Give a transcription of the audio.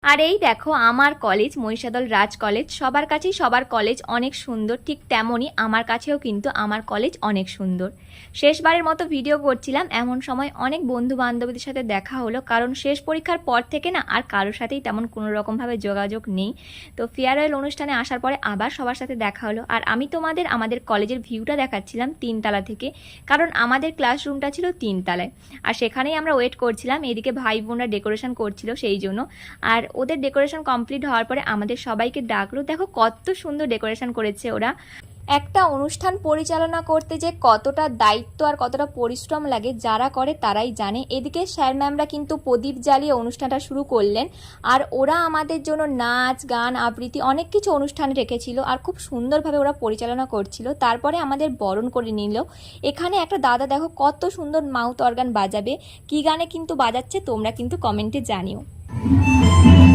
আর এই দেখো আমার কলেজ মহিষাদল রাজ কলেজ, সবার কাছেই সবার কলেজ অনেক সুন্দর, ঠিক তেমনই আমার কাছেও কিন্তু আমার কলেজ অনেক সুন্দর। শেষবারের মতো ভিডিও করছিলাম, এমন সময় অনেক বন্ধু বান্ধবীদের সাথে দেখা হলো, কারণ শেষ পরীক্ষার পর থেকে না আর কারোর সাথেই তেমন কোনো রকমভাবে যোগাযোগ নেই। তো ফেয়ারওয়েল অনুষ্ঠানে আসার পরে আবার সবার সাথে দেখা হলো। আর আমি তোমাদের আমাদের কলেজের ভিউটা দেখাচ্ছিলাম তিনতলা থেকে, কারণ আমাদের ক্লাসরুমটা ছিল তিনতলায়, আর সেখানেই আমরা ওয়েট করছিলাম। এদিকে ভাই বোনরা ডেকোরেশন করছিল সেই জন্য। আর ওদের ডেকোরেশন কমপ্লিট হওয়ার পরে আমাদের সবাইকে ডাকলো। দেখো কত সুন্দর ডেকোরেশন করেছে ওরা। একটা অনুষ্ঠান পরিচালনা করতে যে কতটা দায়িত্ব আর কতটা পরিশ্রম লাগে যারা করে তারাই জানে। এদিকে স্যার ম্যামরা কিন্তু প্রদীপ জ্বালিয়ে অনুষ্ঠানটা শুরু করলেন, আর ওরা আমাদের জন্য নাচ গান আবৃত্তি অনেক কিছু অনুষ্ঠান রেখেছিল, আর খুব সুন্দরভাবে ওরা পরিচালনা করছিল। তারপরে আমাদের বরণ করে নিল। এখানে একটা দাদা দেখো কত সুন্দর মাউথ অর্গান বাজাবে, কী গানে কিন্তু বাজাচ্ছে তোমরা কিন্তু কমেন্টে জানিও।